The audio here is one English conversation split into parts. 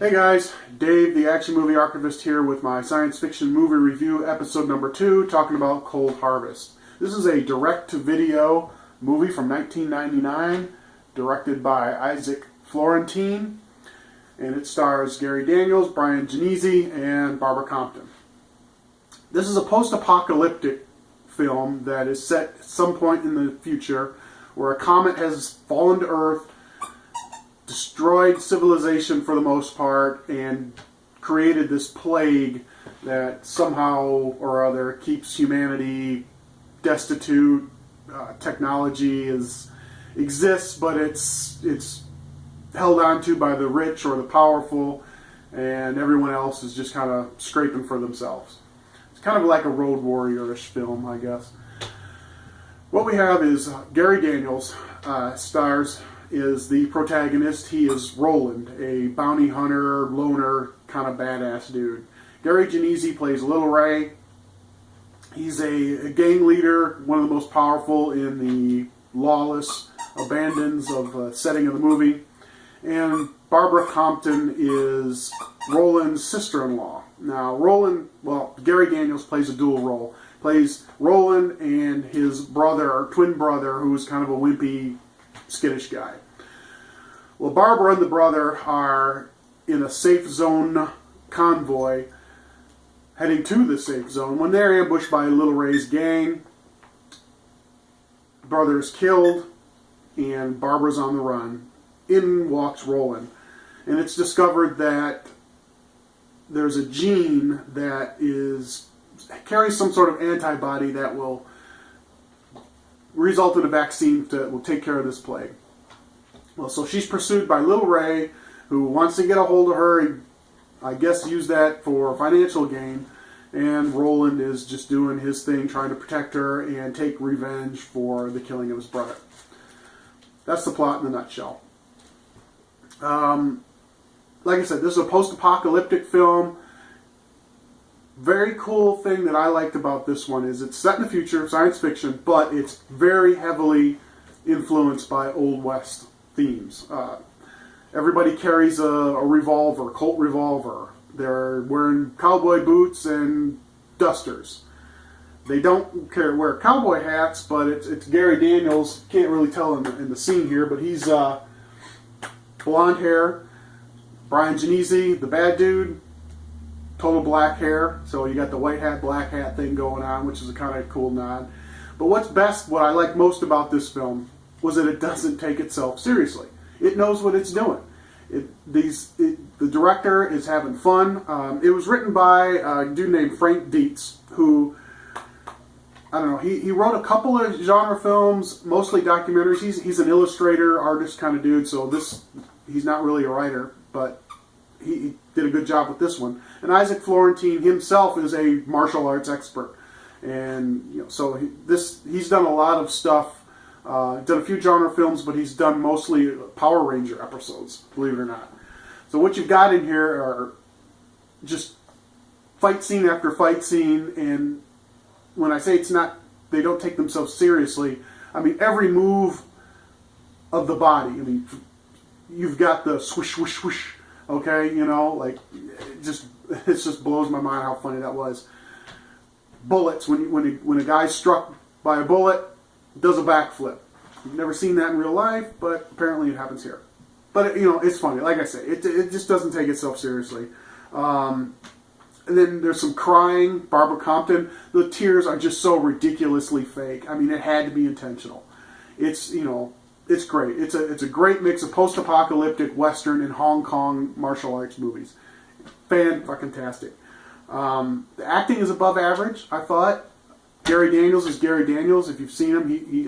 Hey guys, Dave, the Action Movie Archivist here with my science fiction movie review, episode number 2, talking about Cold Harvest. This is a direct-to-video movie from 1999, directed by Isaac Florentine, and it stars Gary Daniels, Bryan, Genesse, and Barbara Compton. This is a post-apocalyptic film that is set at some point in the future where a comet has fallen to Earth, destroyed civilization for the most part, and created this plague that somehow or other keeps humanity destitute. Technology exists, but it's held onto by the rich or the powerful, and everyone else is just kind of scraping for themselves. It's kind of like a Road Warrior-ish film, I guess. What we have is Gary Daniels is the protagonist. He is Roland, a bounty hunter, loner, kind of badass dude. Gary Genesse plays Little Ray. He's a gang leader, one of the most powerful in the lawless abandons of setting of the movie. And Barbara Compton is Roland's sister-in-law. Now, Gary Daniels plays a dual role. Plays Roland and his brother, or twin brother, who's kind of a wimpy, skittish guy. Well, Barbara and the brother are in a safe zone convoy heading to the safe zone when they're ambushed by Little Ray's gang. The brother is killed and Barbara's on the run. In walks Roland, and it's discovered that there's a gene that carries some sort of antibody that will result in a vaccine that will take care of this plague. Well, so she's pursued by Little Ray, who wants to get a hold of her and I guess use that for financial gain. And Roland is just doing his thing, trying to protect her and take revenge for the killing of his brother. That's the plot in a nutshell. Like I said, this is a post-apocalyptic film. Very cool thing that I liked about this one is it's set in the future, science fiction, but it's very heavily influenced by Old West themes. Everybody carries a revolver, Colt revolver. They're wearing cowboy boots and dusters. They don't wear cowboy hats, but it's Gary Daniels. Can't really tell in the scene here, but he's blonde hair. Bryan Genesse, the bad dude, total black hair. So you got the white hat, black hat thing going on, which is a kind of cool nod. But what I like most about this film was that it doesn't take itself seriously. It knows what it's doing. The director is having fun. It was written by a dude named Frank Dietz, who, I don't know, he wrote a couple of genre films, mostly documentaries. He's an illustrator, artist kind of dude, so he's not really a writer, but he did a good job with this one. And Isaac Florentine himself is a martial arts expert, and so he's done a lot of stuff. Done a few genre films, but he's done mostly Power Ranger episodes, believe it or not. So what you've got in here are just fight scene after fight scene, and when I say they don't take themselves seriously, I mean every move of the body. I mean, you've got the swish, swish, swish. Okay, it just blows my mind how funny that was. Bullets. When a guy's struck by a bullet, does a backflip. You've never seen that in real life, but apparently it happens here. But it's funny. Like I say, it just doesn't take itself seriously. And then there's some crying. Barbara Compton. The tears are just so ridiculously fake. I mean, it had to be intentional. It's great. It's a great mix of post-apocalyptic Western and Hong Kong martial arts movies. Fan-fucking-tastic. The acting is above average, I thought. Gary Daniels is Gary Daniels. If you've seen him, he's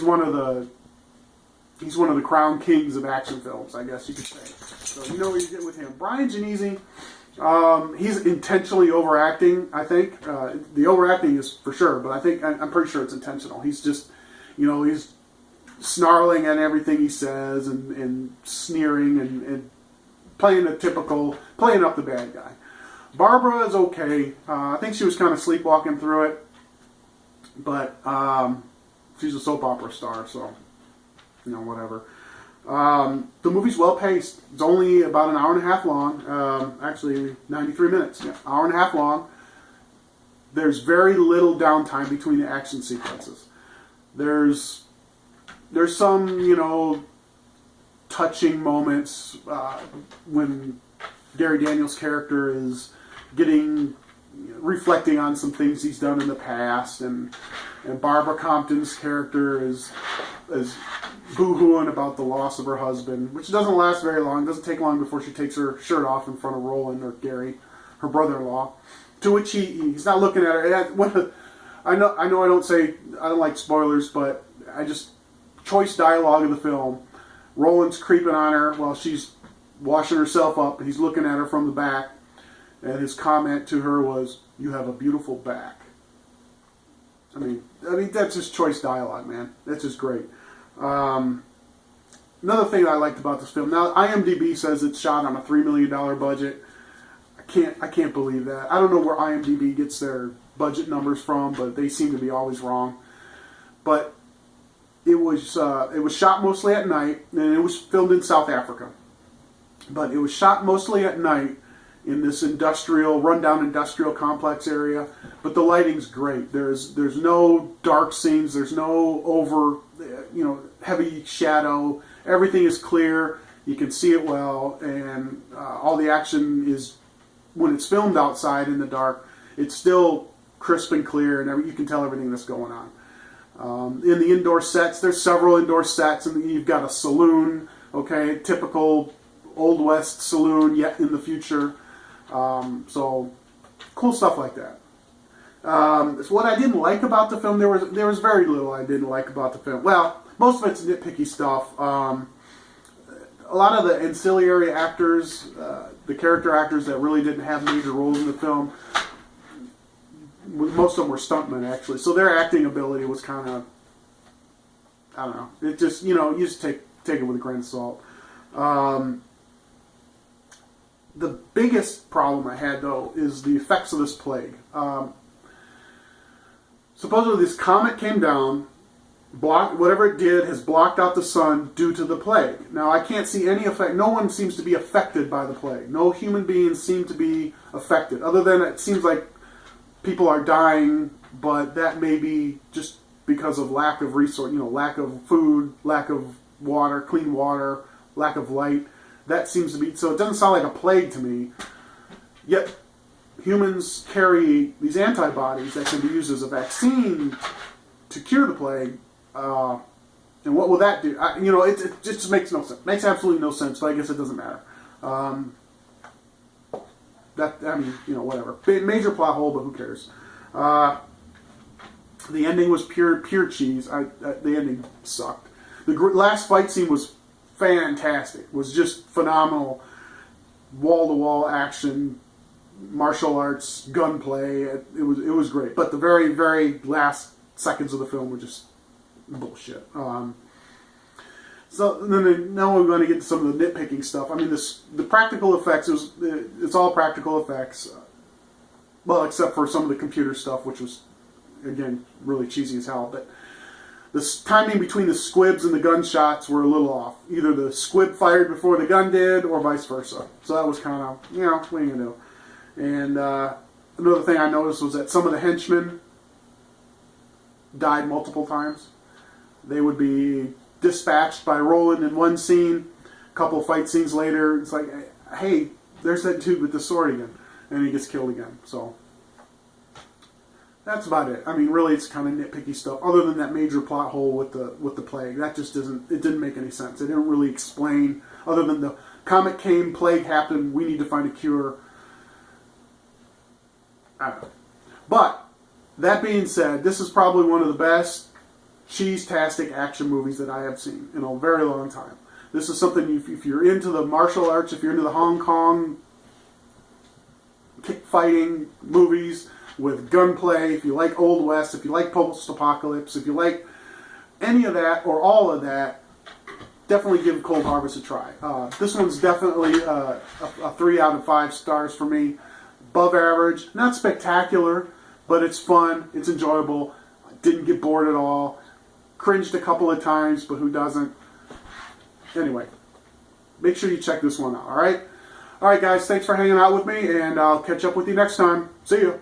one of the crown kings of action films, I guess you could say. So you know what you get with him. Bryan Genesse, he's intentionally overacting. I think the overacting is for sure, but I'm pretty sure it's intentional. He's just, he's snarling at everything he says and sneering and playing up the bad guy. Barbara is okay. I think she was kind of sleepwalking through it, but she's a soap opera star, so whatever. The movie's well paced. It's only about an hour and a half long. Actually, 93 minutes. Yeah, hour and a half long. There's very little downtime between the action sequences. There's some, touching moments when Gary Daniels' character is reflecting on some things he's done in the past, and Barbara Compton's character is boo-hooing about the loss of her husband, which doesn't last very long. It doesn't take long before she takes her shirt off in front of Roland or Gary, her brother-in-law. To which he's not looking at her. I know I don't like spoilers, but choice dialogue of the film. Roland's creeping on her while she's washing herself up, and he's looking at her from the back, and his comment to her was, "You have a beautiful back." I mean that's just choice dialogue, man. That's just great. Another thing I liked about this film. Now IMDb says it's shot on a $3 million budget. I can't believe that. I don't know where IMDb gets their budget numbers from, but they seem to be always wrong. But it was shot mostly at night, and it was filmed in South Africa. But it was shot mostly at night in this rundown industrial complex area. But the lighting's great. There's no dark scenes. There's no heavy shadow. Everything is clear. You can see it well, and all the action is, when it's filmed outside in the dark, it's still crisp and clear, and you can tell everything that's going on. In the indoor sets, there's several indoor sets, and you've got a saloon, okay, typical Old West saloon, yet in the future. So cool stuff like that. So what I didn't like about the film, there was very little I didn't like about the film. Well, most of it's nitpicky stuff. A lot of the ancillary actors, the character actors that really didn't have major roles in the film, most of them were stuntmen, actually. So their acting ability was kind of, I don't know. It just, you just take it with a grain of salt. The biggest problem I had, though, is the effects of this plague. Supposedly this comet came down, whatever it did has blocked out the sun due to the plague. Now, I can't see any effect. No one seems to be affected by the plague. No human beings seem to be affected, other than it seems like people are dying, but that may be just because of lack of resource, lack of food, lack of water, clean water, lack of light. That seems to be, so it doesn't sound like a plague to me. Yet humans carry these antibodies that can be used as a vaccine to cure the plague. And what will that do? It just makes no sense. Makes absolutely no sense, but I guess it doesn't matter. Whatever. Major plot hole, but who cares? The ending was pure cheese. The ending sucked. The last fight scene was fantastic. Was just phenomenal. Wall-to-wall action, martial arts, gunplay. It was great. But the very, very last seconds of the film were just bullshit. So then now we're going to get to some of the nitpicking stuff. I mean, the practical effects, it's all practical effects. Well, except for some of the computer stuff, which was, again, really cheesy as hell. But the timing between the squibs and the gunshots were a little off. Either the squib fired before the gun did, or vice versa. So that was kind of, what are you going to do? And another thing I noticed was that some of the henchmen died multiple times. They would be dispatched by Roland in one scene. A couple of fight scenes later, it's like, hey, there's that dude with the sword again. And he gets killed again. So that's about it. I mean, really, it's kind of nitpicky stuff. Other than that major plot hole with the plague, that just didn't make any sense. It didn't really explain. Other than the comet came, plague happened, we need to find a cure. I don't know. But that being said, this is probably one of the best cheese-tastic action movies that I have seen in a very long time. This is something, if you're into the martial arts, if you're into the Hong Kong kick fighting movies with gunplay, if you like Old West, if you like post-apocalypse, if you like any of that or all of that, definitely give Cold Harvest a try. This one's definitely a 3 out of 5 stars for me. Above average, not spectacular, but it's fun, it's enjoyable. Didn't get bored at all. Cringed a couple of times, but who doesn't? anyway, make sure you check this one out, all right? All right, guys, thanks for hanging out with me, and I'll catch up with you next time. See you.